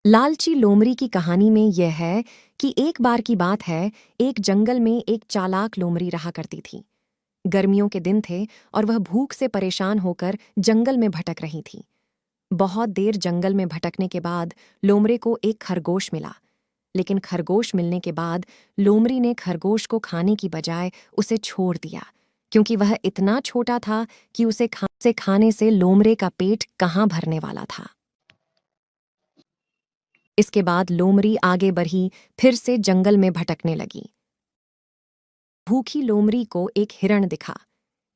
लालची लोमड़ी की कहानी में यह है कि एक बार की बात है, एक जंगल में एक चालाक लोमड़ी रहा करती थी। गर्मियों के दिन थे और वह भूख से परेशान होकर जंगल में भटक रही थी। बहुत देर जंगल में भटकने के बाद लोमड़े को एक खरगोश मिला, लेकिन खरगोश मिलने के बाद लोमड़ी ने खरगोश को खाने की बजाय उसे छोड़ दिया, क्योंकि वह इतना छोटा था कि उसे खाने से लोमड़े का पेट कहाँ भरने वाला था। इसके बाद लोमड़ी आगे बढ़ी, फिर से जंगल में भटकने लगी। भूखी लोमड़ी को एक हिरण दिखा।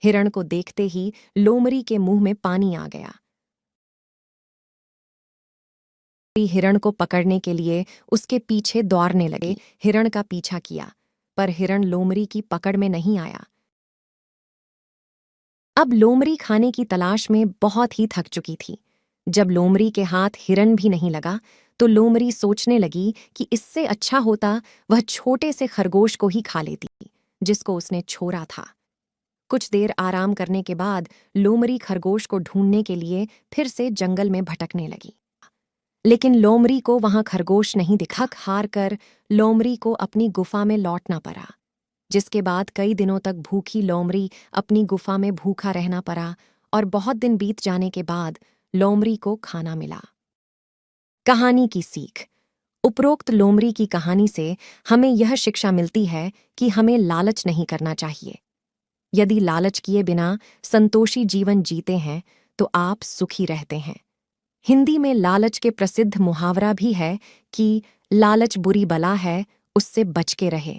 हिरण को देखते ही लोमड़ी के मुंह में पानी आ गया। हिरण को पकड़ने के लिए उसके पीछे दौड़ने लगे। हिरण का पीछा किया, पर हिरण लोमड़ी की पकड़ में नहीं आया। अब लोमड़ी खाने की तलाश में बहुत ही थक चुकी थी। जब लोमड़ी के हाथ हिरण भी नहीं लगा, तो लोमड़ी सोचने लगी कि इससे अच्छा होता वह छोटे से खरगोश को ही खा लेती, जिसको उसने छोड़ा था। कुछ देर आराम करने के बाद लोमड़ी खरगोश को ढूंढने के लिए फिर से जंगल में भटकने लगी, लेकिन लोमड़ी को वहां खरगोश नहीं दिखा। हार कर लोमड़ी को अपनी गुफा में लौटना पड़ा, जिसके बाद कई दिनों तक भूखी लोमड़ी अपनी गुफा में भूखा रहना पड़ा और बहुत दिन बीत जाने के बाद लोमड़ी को खाना मिला। कहानी की सीख। उपरोक्त लोमड़ी की कहानी से हमें यह शिक्षा मिलती है कि हमें लालच नहीं करना चाहिए। यदि लालच किए बिना संतोषी जीवन जीते हैं तो आप सुखी रहते हैं। हिंदी में लालच के प्रसिद्ध मुहावरा भी है कि लालच बुरी बला है, उससे बच के रहे।